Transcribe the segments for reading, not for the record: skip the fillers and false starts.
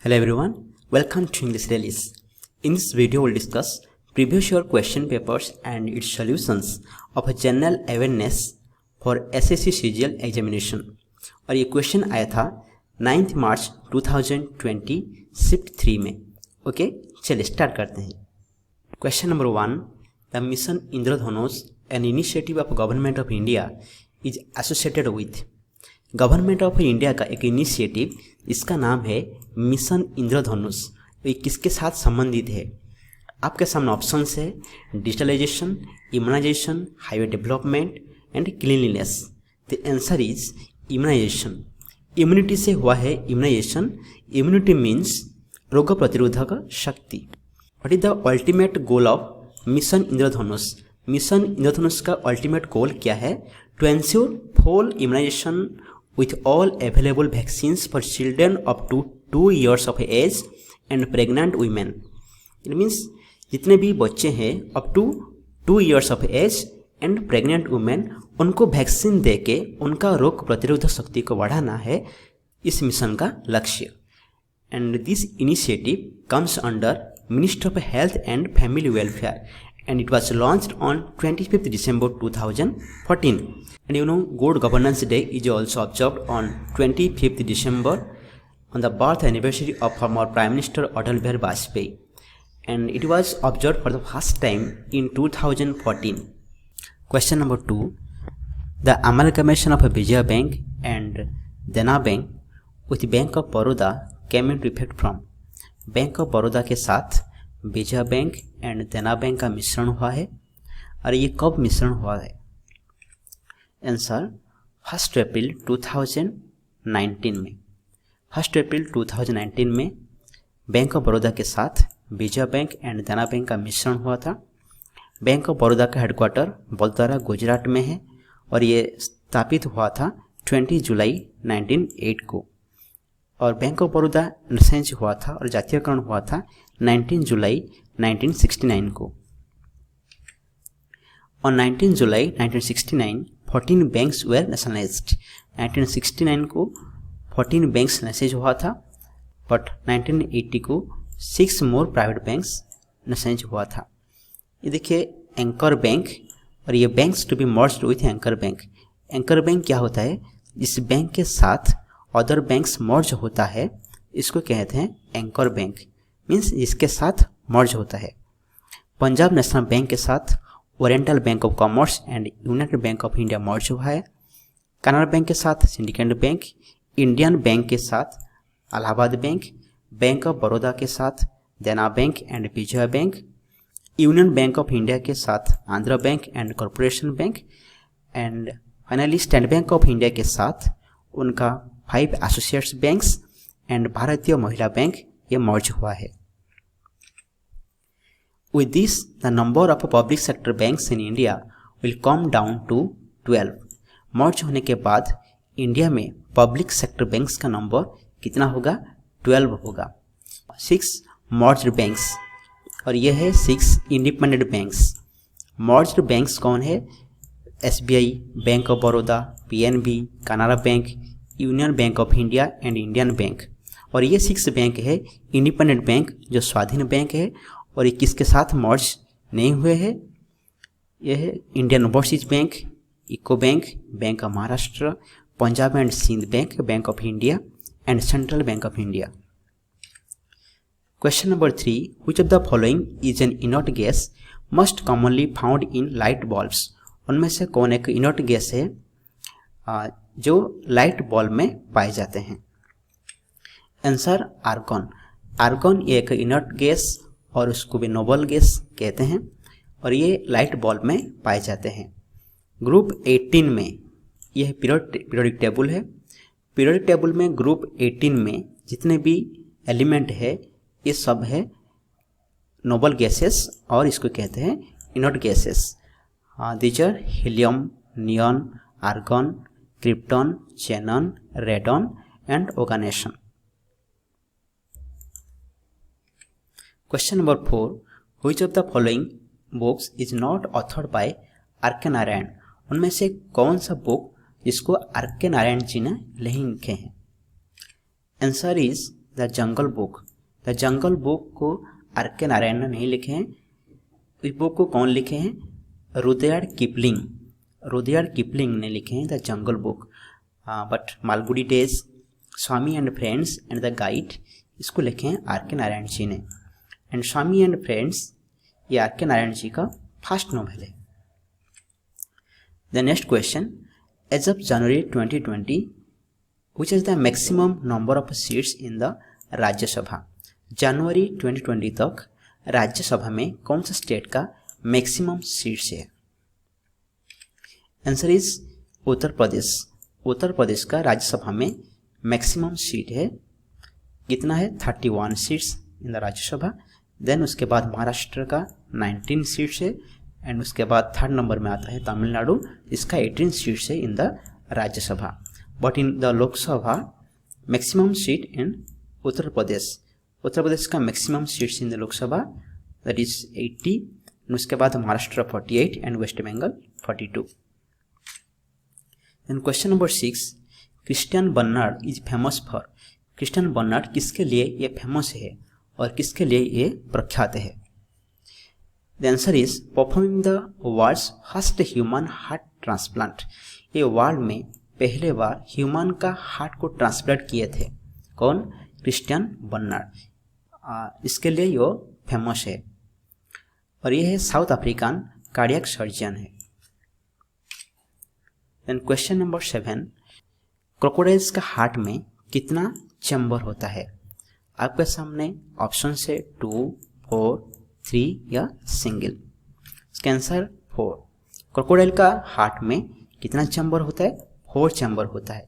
Hello everyone, welcome to English Release. In this video we'll discuss previous year question papers and its solutions of a general awareness for SSC CGL examination. और ये question आया था 9 मार्च 2020 shift 3 में. Okay, चलिए start करते हैं. Question number 1, the mission Indradhanush an initiative of government of India is associated with. Government of India का एक इनिशिएटिव, इसका नाम है मिशन इंद्रधनुष. ये किसके साथ संबंधित है? आपके सामने ऑप्शंस है digitalisation, immunisation, highway development and cleanliness. The answer is immunisation. Immunity से हुआ है इम्यूनाइजेशन. इम्यूनिटी मीन्स रोग प्रतिरोधक शक्ति. What is the ultimate goal of Mission Indradhanush? Mission Indradhanush का अल्टीमेट गोल क्या है? To ensure full immunisation with all available vaccines for children up to 2 years of age and pregnant women. It means जितने भी बच्चे हैं up to 2 years of age and pregnant women, उनको vaccine देके उनका रोग प्रतिरोधक शक्ति को बढ़ाना है इस मिशन का लक्ष्य. And this initiative comes under Ministry of Health and Family Welfare and it was launched on 25th December 2014. And you know, Good Governance Day is also observed on 25th December on the birth anniversary of former Prime Minister Atal Bihari Vajpayee. And it was observed for the first time in 2014. Question number 2. The amalgamation of Vijaya Bank and Dena Bank with Bank of Baroda came into effect from. Bank of Baroda के साथ Vijaya bank and देना bank का मिश्रण हुआ है. और ये कब मिश्रण हुआ है? आंसर 1 अप्रैल 2019 में. 1 अप्रैल 2019 में बैंक ऑफ बड़ौदा के साथ विजया बैंक एंड देना बैंक का मिश्रण हुआ था. बैंक ऑफ बड़ौदा का हेडक्वार्टर बलतरा गुजरात में है और ये स्थापित हुआ था 20 जुलाई 1908 को. और बैंक ऑफ बड़ौदा नसेंज हुआ था और जातीयकरण हुआ था 19 जुलाई 1969 को. On 19 July 1969 14 banks were nationalised. 1969 को 14 बैंक्स नसेंज हुआ था बट 1980 को 6 मोर प्राइवेट बैंक्स नसेंज हुआ था. ये देखिए एंकर बैंक, और ये banks to be merged with anchor bank. Anchor bank क्या होता है? जिस बैंक के साथ अदर बैंक्स मर्ज होता है इसको कहते हैं एंकर बैंक. मीन्स जिसके साथ मर्ज होता है. पंजाब नेशनल बैंक के साथ Oriental Bank of Commerce and United Bank of India merge हुआ है. कनाडा बैंक के साथ सिंडिकेट बैंक, इंडियन बैंक के साथ Allahabad bank, Bank of Baroda के साथ देना bank and Vijaya bank, union bank of India के साथ Andhra bank and corporation bank, and finally state bank of India के साथ उनका 5 एसोसिएट्स बैंक्स एंड भारतीय महिला बैंक ये मर्ज हुआ है. With this, the number of public sector banks in India will come down to 12. मर्ज होने के बाद इंडिया में पब्लिक सेक्टर बैंक्स का नंबर कितना होगा? 12 होगा. 6 मर्ज्ड बैंक्स और ये है 6 इंडिपेंडेंट बैंक्स. मर्ज्ड बैंक्स कौन है? SBI, bank of Baroda, PNB, Canada bank, union bank of India and Indian bank. और ये 6 बैंक है इंडिपेंडेंट बैंक जो स्वाधीन बैंक है. और ये किसके साथ मर्ज नहीं हुए हैं? यह है Indian Overseas Bank, UCO Bank, Bank of Maharashtra, Punjab and Sind Bank, Bank of India and Central Bank of India. Question number 3, which of the following is an inert gas most commonly found in light bulbs? उनमें से कौन एक inert gas है जो light bulb में पाए जाते हैं? Answer argon. आर्गन ये एक इनर्ट गैस और उसको भी नोबल गैस कहते हैं और ये लाइट बल्ब में पाए जाते हैं. ग्रुप 18 में यह पीरियोडिक टेबल है. पीरियोडिक टेबल में ग्रुप 18 में जितने भी एलिमेंट है ये सब है नोबल गैसेस और इसको कहते हैं inert gases. These are helium, neon, argon, krypton, xenon, radon and oganesson. Question number 4, which of the following books is not authored by R.K. Narayan? उनमें से कौन सा बुक जिसको R.K. नारायण जी ने नहीं लिखे हैं? Answer is the Jungle book. The Jungle book को आर.के. नारायण ने नहीं लिखे हैं। इस बुक को कौन लिखे हैं? Rudyard Kipling. रुडयार्ड किपलिंग ने लिखे हैं the Jungle Book. But Malgudi Days, Swami and Friends and the Guide, इसको लिखे हैं आर.के. नारायण जी ने। एंड स्वामी एंड फ्रेंड्स ये आर.के. नारायण जी का फर्स्ट नॉवेल है। The next question, as of January 2020 which is the maximum number of seats in the Rajya Sabha. जनवरी 2020 तक राज्यसभा में कौन सा स्टेट का मैक्सिमम सीट्स है? Answer is Uttar Pradesh. उत्तर प्रदेश का राज्यसभा में मैक्सिमम सीट है, कितना है? 31 seats in the Rajya Sabha. Then उसके बाद महाराष्ट्र का 19 सीट्स है, एंड उसके बाद थर्ड नंबर में आता है तमिलनाडु, इसका 18 सीट्स है in the Rajya Sabha. But in the Lok Sabha maximum seat in Uttar Pradesh. Uttar Pradesh का maximum seats in the Lok Sabha that is 80, उसके बाद Maharashtra 48 and West Bengal 42। Then question number 6, Christiaan Barnard is famous for. Christiaan Barnard किसके लिए ये फेमस है और किसके लिए ये प्रख्यात है? The answer is performing the world's first human heart transplant. ये वर्ल्ड में पहले बार ह्यूमन का हार्ट को ट्रांसप्लांट किए थे। कौन? Christiaan Barnard. इसके लिए ये फेमस है, और ये है साउथ अफ्रीकन कार्डियक सर्जन है। देन क्वेश्चन नंबर 7, क्रोकोडाइल्स का हार्ट में कितना चैम्बर होता है? आपके सामने ऑप्शन है 2, 4, 3 या सिंगल। इसका आंसर 4। क्रोकोडाइल का हार्ट में कितना चैम्बर होता है? 4 चैम्बर होता है।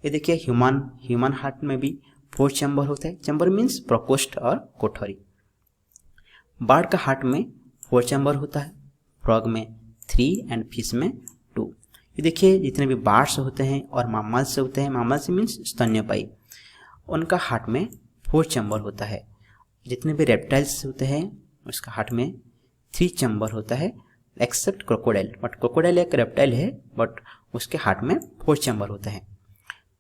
ये देखिए ह्यूमन हार्ट में भी 4 चैम्बर होता है। चैम्बर मीन्स प्रकोष्ठ और कोठरी। बर्ड का हार्ट में 4 चैम्बर होता है, फ्रॉग में 3 एंड फिश में 2। ये देखिए जितने भी बर्ड्स होते हैं और मैमल्स होते हैं, मैमल्स मीन्स स्तन्यपायी, उनका हार्ट में 4 चैम्बर होता है। जितने भी रेप्टाइल्स होते हैं उसका हार्ट में 3 चैम्बर होता है, एक्सेप्ट क्रोकोडाइल। बट क्रोकोडाइल एक रेप्टाइल है, बट उसके हार्ट में 4 चैम्बर होता है।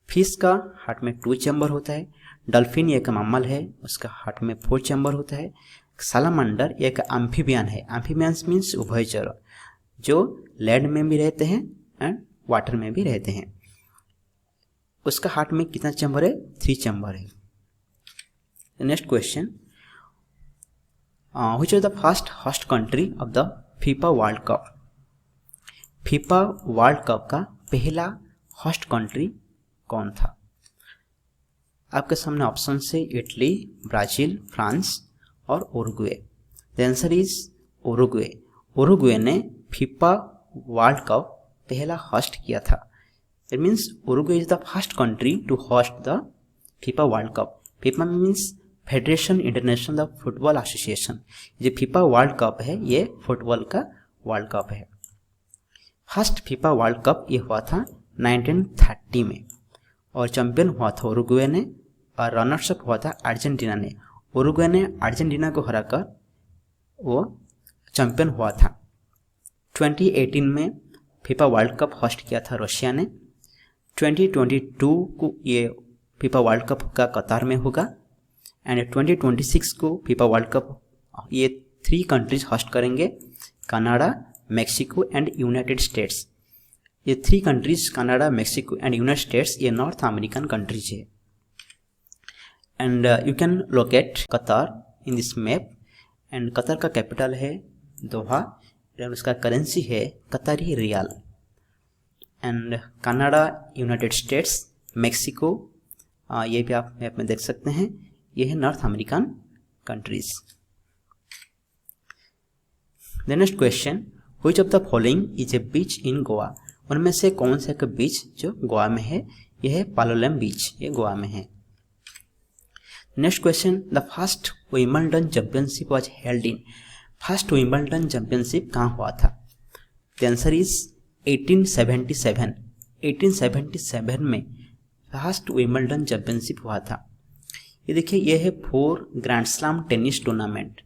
फिश का हार्ट में 2 चैम्बर होता है। डॉल्फिन एक मैमल है, उसका हार्ट में 4 चैम्बर होता है। सालामांडर एक एम्फीबियन है। एम्फीबियंस मीन्स उभयचर, जो लैंड में भी रहते हैं एंड वाटर में भी रहते हैं। उसका हार्ट में कितना चैम्बर है? 3 चैम्बर है। Next question, which is the first host country of the FIFA World Cup. FIFA World cup का पहला होस्ट कंट्री कौन था? आपके सामने ऑप्शन से इटली, ब्राजील, फ्रांस और Uruguay. The answer is Uruguay. Uruguay ने फीफा वर्ल्ड कप पहला होस्ट किया था। It means Uruguay is the first country to host the FIFA World Cup. FIFA means federation international the football association. जो FIFA World Cup है ये football का World Cup है। First FIFA World Cup ये हुआ था 1930 में, और चैंपियन हुआ था उरुग्वे ने, और रनर्स अप हुआ था अर्जेंटीना ने। उरुग्वे ने अर्जेंटीना को हराकर वो चैंपियन हुआ था। 2018 में फीफा वर्ल्ड कप होस्ट किया था रशिया ने। 2022 को ये फीफा वर्ल्ड कप का कतार में होगा, एंड 2026 को फीफा वर्ल्ड कप ये 3 कंट्रीज होस्ट करेंगे, Canada, Mexico and United states. ये 3 countries Canada, Mexico and United states ये नॉर्थ अमेरिकन कंट्रीज है। एंड यू कैन लोकेट कतार इन दिस मैप। एंड कतार का कैपिटल है दोहा, एंड उसका करेंसी है Qatari riyal. And Canada, United States, Mexico, ये भी आप मैप में देख सकते हैं, ये है North American countries. The next question, which of the following is a beach in Goa. उनमें से कौन सा एक बीच जो गोवा में है? यह है पालोलेम बीच, ये गोवा में है। Next question, the first Wimbledon championship was held in. First Wimbledon championship कहाँ हुआ था? The answer is 1877। 1877 में फर्स्ट विंबलडन चैंपियनशिप हुआ था। ये देखिए, यह है 4 ग्रैंड स्लैम टेनिस टूर्नामेंट,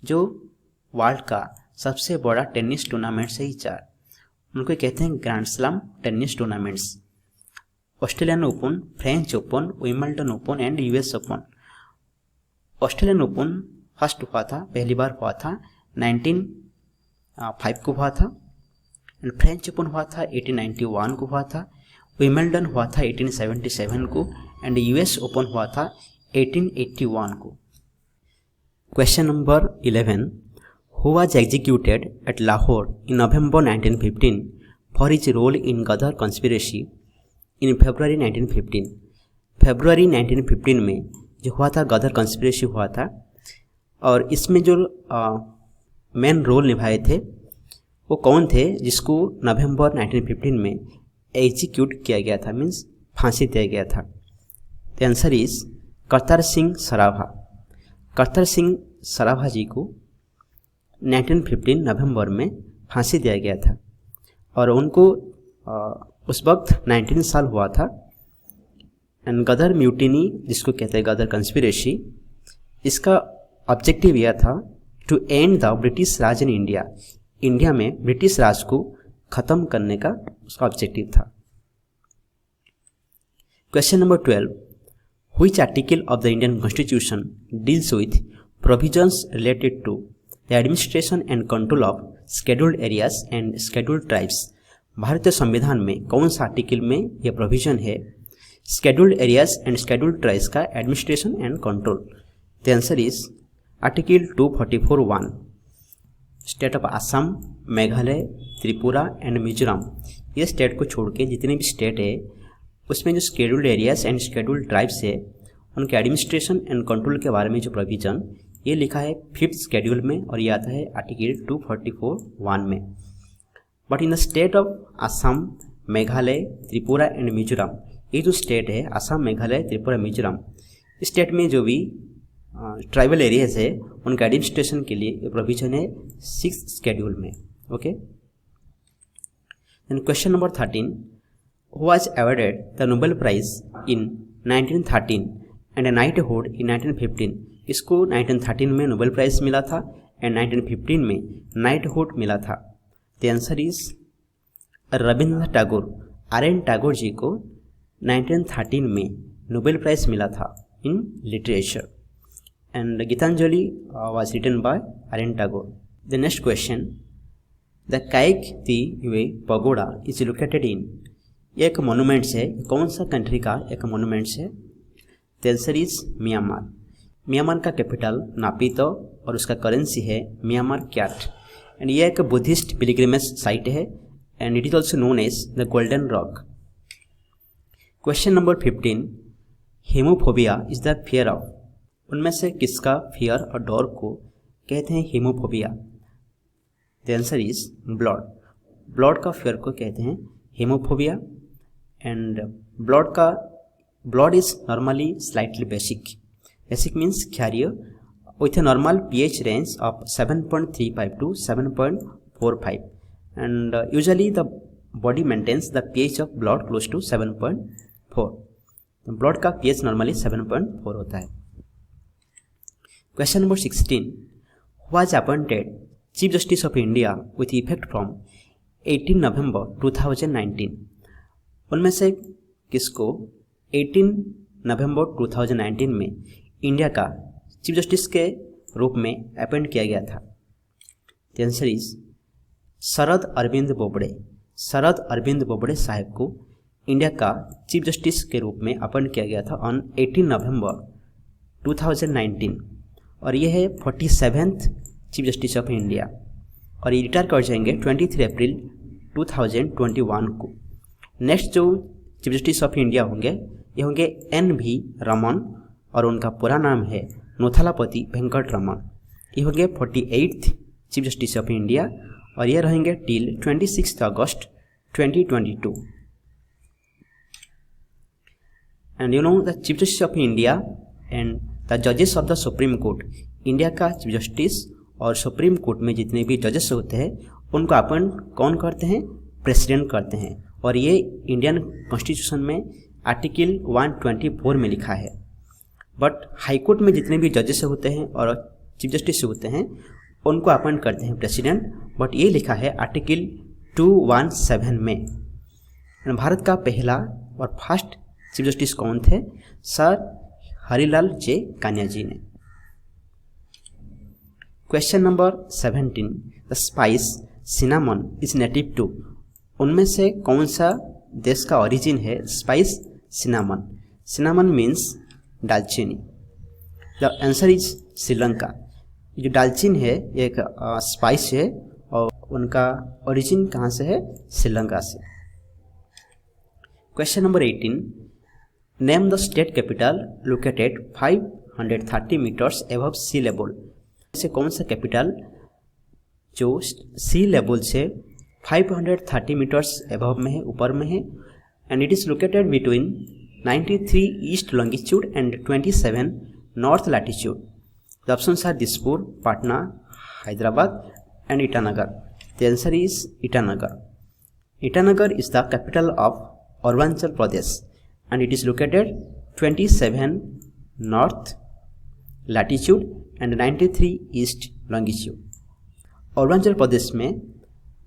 जो वर्ल्ड का सबसे बड़ा टेनिस टूर्नामेंट से ही 4, उनको कहते हैं grand slam tennis tournaments. Australian open, French open, Wimbledon open and US open. Australian open first हुआ था, पहली बार हुआ था 1905 को हुआ था। एंड फ्रेंच ओपन हुआ था 1891 को हुआ था। विंबलडन हुआ था 1877 को। एंड यूएस ओपन हुआ था 1881 को। Question number 11, who was executed at Lahore in November 1915 for his role in Ghadar conspiracy in February 1915। फरवरी 1915 में जो हुआ था गदर कॉन्स्पिरेसी हुआ था, और इसमें जो मेन रोल निभाए थे वो कौन थे, जिसको नवंबर 1915 में एग्जीक्यूट किया गया था, मीन्स फांसी दिया गया था। The answer is Kartar Singh Sarabha. Kartar Singh Sarabha ji को 1915 नवंबर में फांसी दिया गया था, और उनको उस वक्त 19 साल हुआ था। एंड गदर म्यूटिनी, जिसको कहते हैं गदर कंस्पिरेसी, इसका ऑब्जेक्टिव यह था to end the British Raj in India. India में ब्रिटिश राज को खत्म करने का उसका ऑब्जेक्टिव था। Question number 12, which article of the Indian constitution deals with provisions related to the administration and control of scheduled areas and scheduled tribes. भारतीय संविधान में कौन सा आर्टिकल में यह प्रोविजन है scheduled areas and scheduled tribes का administration and control? The answer is article 244(1). State of Assam, Meghalaya, Tripura and Mizoram, ये स्टेट को छोड़ के जितने भी स्टेट है उसमें जो scheduled areas and scheduled tribes है उनके एडमिनिस्ट्रेशन एंड कंट्रोल के बारे में जो प्रोविजन ये लिखा है 5th शेड्यूल में, और ये आता है आर्टिकल 244(1) में। But in the state of Assam, Meghalaya, Tripura and Mizoram, ये जो स्टेट है असम, मेघालय, त्रिपुरा, मिजोरम, इस स्टेट में जो भी ट्राइबल एरियाज है उनके एडमिनिस्ट्रेशन के लिए ये प्रोविजन है 6th शेड्यूल में। Okay, then question number 13, who was awarded the Nobel prize in 1913 and a knighthood in 1915। इसको 1913 में नोबेल प्राइज मिला था एंड 1915 में नाइटहुड मिला था। The answer is Rabindranath Tagore. RN Tagore ji को 1913 में नोबेल प्राइज मिला था in literature. And Gitanjali was written by RN Tagore. The next question, the Kaiktiwe Pagoda is located in, ये एक मोनूमेंट्स है, कौन सा कंट्री का एक मोनूमेंट्स है? The answer is Myanmar. Myanmar का कैपिटल नापितो और उसका करेंसी है म्यांमार क्याट। एंड ये एक बुद्धिस्ट पिलग्रिमेज साइट है and it is also known as the Golden Rock. Question number 15, haemophobia is the fear of, उनमें से किसका फियर और डर को कहते हैं haemophobia? The answer is blood. Blood का फियर को कहते हैं haemophobia. And blood is normally slightly basic means क्षारीय with a normal pH range of 7.35 to 7.45, and usually the body maintains the pH of blood close to 7.4. Blood का pH normally 7.4 होता है। Question number 16, was appointed chief justice of India with effect from 18 नवंबर 2019। उनमें से किसको 18 नवंबर 2019 में India का chief justice के रूप में अपॉइंट किया गया था? The answer is Sharad Arvind Bobde. Sharad Arvind Bobde साहब को इंडिया का चीफ जस्टिस के रूप में अपॉइंट किया गया था ऑन 18 नवंबर 2019, और ये है 47th chief justice of India, और ये रिटायर कर जाएंगे 23 अप्रैल 2021 को। नेक्स्ट जो चीफ जस्टिस ऑफ इंडिया होंगे ये होंगे NV रमन, और उनका पूरा नाम है नोथालापति वेंकट रमन। ये होंगे 48th chief justice of India, और ये रहेंगे टिल 26 अगस्त 2022। And you know the chief justice of India and the जजेस of the Supreme Court, India का चीफ जस्टिस और सुप्रीम कोर्ट में जितने भी जजेस होते हैं उनको अपॉइंट कौन करते हैं? प्रेसिडेंट करते हैं, और ये इंडियन कॉन्स्टिट्यूशन में आर्टिकल 124 में लिखा है। बट हाई कोर्ट में जितने भी जजेस होते हैं और चीफ जस्टिस होते हैं उनको अपॉइंट करते हैं प्रेसिडेंट, बट ये लिखा है आर्टिकल 217 में। भारत का पहला और फर्स्ट चीफ जस्टिस कौन थे? सर हरिलाल जे कान्या जी ने। Question number 17, the spice cinnamon is native to. उनमें से कौन सा देश का ओरिजिन है स्पाइस सिनामन? सिनामन मीन्स दालचीनी। The answer is Sri Lanka. जो दालचीन है ये एक स्पाइस है और उनका ओरिजिन कहाँ से है? श्रीलंका से। Question number 18, name the state capital located 530 meters above sea level. से कौन सा कैपिटल जो सी लेवल से 530 मीटर्स एबव में है, ऊपर में है, and it is located between 93 east longitude and 27 north latitude. The options are Dispur, Patna, Hyderabad and Itanagar. The answer is Itanagar. Itanagar is the capital of Arunachal Pradesh and it is located 27 north latitude and 93 east longitude. Arunachal Pradesh में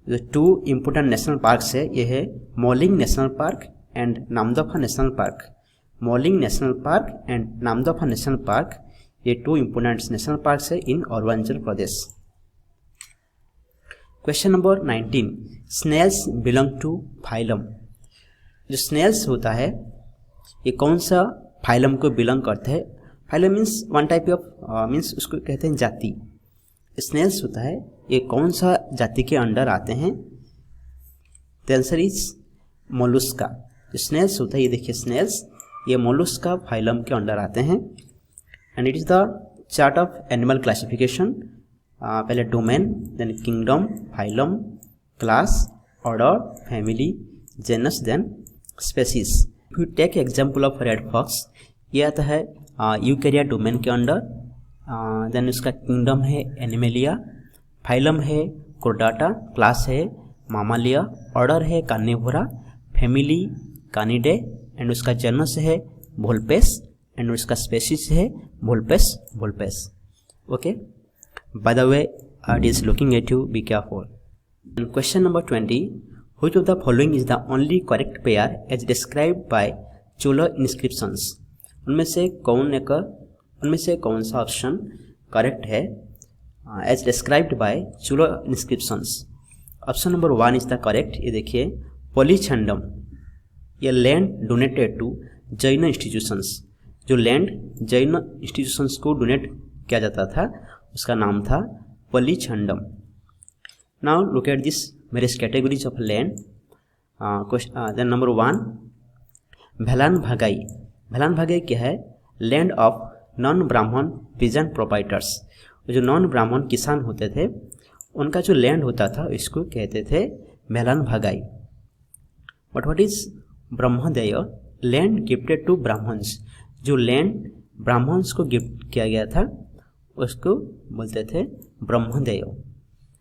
जो 2 important national parks है ये है Mouling national park and Namdapha national park. Mouling national park and Namdapha national park ये 2 important national parks है in Arunachal Pradesh. Question number 19, snails belong to phylum. जो snails होता है ये कौन सा फाइलम को बिलोंग करते हैं? Phylum means one type of means उसको कहते हैं जाति। स्नेल्स होता है ये कौन सा जाति के अंडर आते हैं? The answer is Mollusca. Snails होता है ये देखिए स्नेल्स ये मोलुस्का फाइलम के अंडर आते हैं and it is the chart of animal classification. पहले domain, then kingdom, phylum, class, order, family, genus, then species. If you take example of red fox, ये आता है यूकेरिया डोमेन के under. Then उसका kingdom है animalia, phylum है chordata, class है mammalia, order है कार्निवोरा, फैमिली कानिडे एंड उसका जेनस है वोल्पेस एंड उसका स्पेसीज है vulpes vulpes. Okay, by the way it is looking at you, be careful. Question number 20, which of the following is the only correct pair as described by Chola inscriptions. उनमें से कौन सा option correct है as described by Chola inscriptions? Option number 1 is the correct. ये देखिए पोलीछंडम, ये land donated to Jain institutions. जो land Jain institutions को डोनेट किया जाता था उसका नाम था pallichchhandam. Now look at this various categories of land. Then number 1 भेलान भागाई। भेलान भागाई क्या है? Land of non Brahmin peasant proprietors. जो नॉन ब्राह्मण किसान होते थे उनका जो लैंड होता था इसको कहते थे vellan vagai. But what is brahmadeya? Land gifted to Brahmans. जो लैंड ब्राह्मण्स को गिफ्ट किया गया था उसको बोलते थे brahmadeya.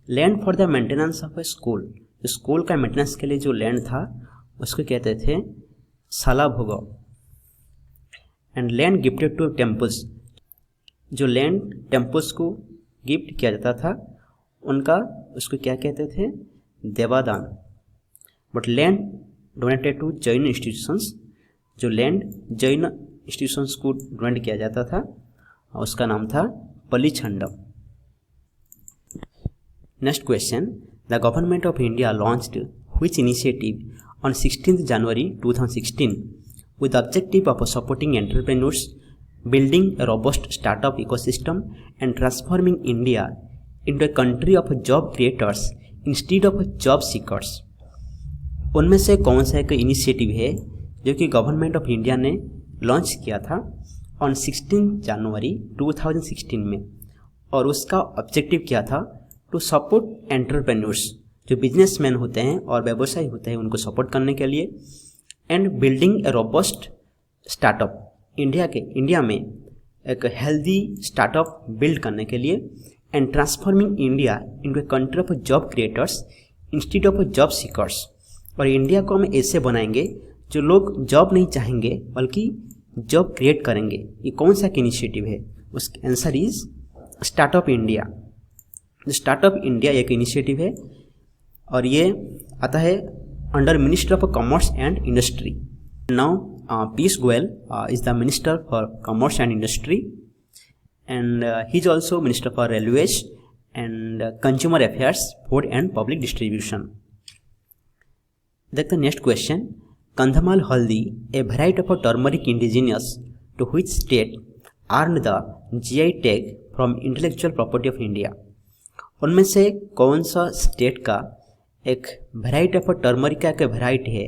Land for the maintenance of a school. School का मेंटेनेंस के लिए जो लैंड था उसको कहते थे shalabhoga. And land gifted to temples. जो लैंड टेम्पल्स को गिफ्ट किया जाता था उनका उसको क्या कहते थे? Devadana. But land donated to Jain institutions, जो लैंड जैन इंस्टीट्यूशंस को डोनेट किया जाता था उसका नाम था pallichchhandam. Next question, the government of India launched which initiative on 16 January 2016 with the objective of supporting entrepreneurs, building a robust startup ecosystem and transforming India into a country of job creators instead of job seekers। उनमें से कौन सा एक initiative है जो कि government of India ने launch किया था ऑन 16 जनवरी 2016 में, और उसका ऑब्जेक्टिव क्या था? टू सपोर्ट एंटरप्रेन्योर्स, जो बिजनेसमैन होते हैं और व्यवसायी होते हैं उनको सपोर्ट करने के लिए, and building A robust startup. India में एक हेल्दी स्टार्टअप बिल्ड करने के लिए, and transforming India into a country of job creators instead of job seekers. और इंडिया को हम ऐसे बनाएंगे जो लोग जॉब नहीं चाहेंगे बल्कि जॉब क्रिएट करेंगे। ये कौन सा इनिशिएटिव है? उसका answer is startup India. Startup India एक इनिशिएटिव है और ये आता है under minister of Commerce and industry. Now Piyush Goyal is the minister for commerce and industry, and he is also Minister for Railways and consumer affairs, food and public distribution. The next question. Kandhamal haldi, a variety of turmeric indigenous to which state, earned the GI tag from Intellectual Property of India? उनमें से कौन सा state का एक variety of turmeric का एक variety है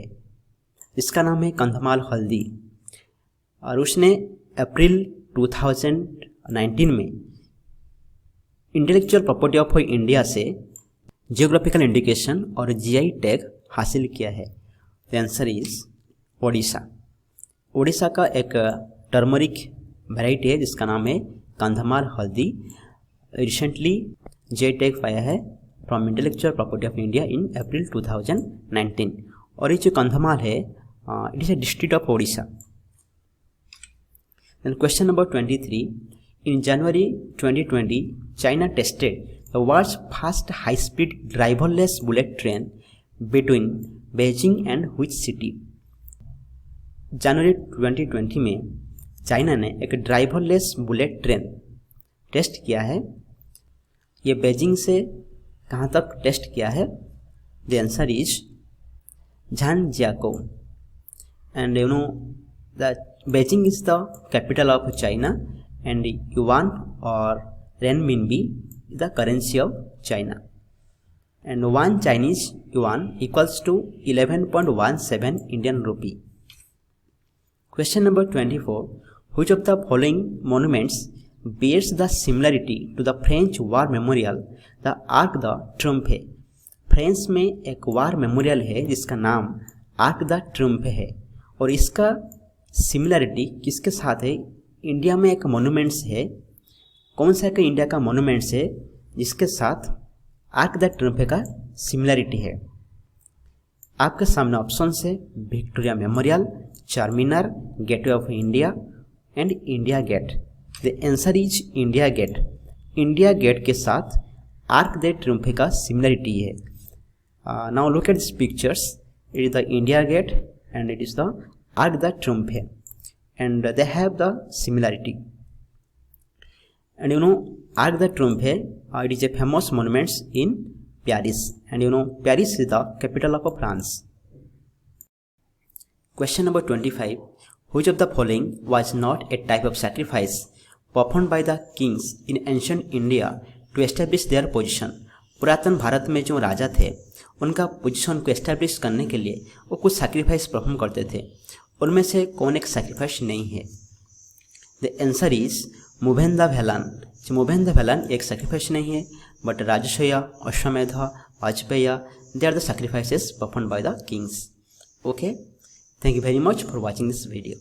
जिसका नाम है कंधमाल हल्दी, और उसने अप्रैल 2019 में इंटेलेक्चुअल प्रॉपर्टी ऑफ इंडिया से जियोग्राफिकल इंडिकेशन और जीआई टैग हासिल किया है? The answer is Odisha. Odisha का एक टर्मरिक वेराइटी है जिसका नाम है कंधमाल हल्दी, रिसेंटली जीआई टैग पाया है from intellectual property of India in April 2019। और ये जो कंधमाल है it is a district of Odisha. Then question number 23. In January 2020, China tested the world's first high-speed driverless bullet train between Beijing and which city? जनवरी 2020 में China ने एक driverless bullet train test किया है। ये बेजिंग से कहाँ तक टेस्ट किया है? The answer is Zhangjiakou. And you know the Beijing is the capital of China and yuan or renminbi is the currency of China, and 1 Chinese yuan equals to 11.17 Indian rupee. Question number 24. Which of the following monuments bears the similarity to the French war memorial the Arc de Triomphe? France में एक war memorial है जिसका नाम arc de ट्रियोम्फे है, और इसका similarity किसके साथ है? इंडिया में एक मोनूमेंट्स है, कौन सा एक इंडिया का मोनूमेंट्स है जिसके साथ आर्क द ट्रियोम्फे का सिमिलरिटी है? आपके सामने ऑप्शंस है Victoria Memorial, Charminar, Gateway of India and India Gate. The answer is India Gate. India Gate के साथ आर्क द ट्रियोम्फे का सिमिलरिटी है। Now look at this pictures, it is the India Gate and it is the Arc de Triomphe, and they have the similarity. And you know Arc de Triomphe it is a famous monument in Paris, and you know Paris is the capital of France. Question number 25. Which of the following was not a type of sacrifice performed by the kings in ancient India to establish their position? पुरातन भारत में जो राजा थे उनका position को establish करने के लिए वो कुछ सैक्रिफाइस परफॉर्म करते थे, उनमें से कौन एक सैक्रिफाइस नहीं है? द आंसर इज मुभेंदा भेलन। मुभेंदा भेलन एक सैक्रिफाइस नहीं है, but Rajasuya, Ashvamedha, Vajapeya they are the sacrifices performed by the kings. Okay, thank you very much for watching this video.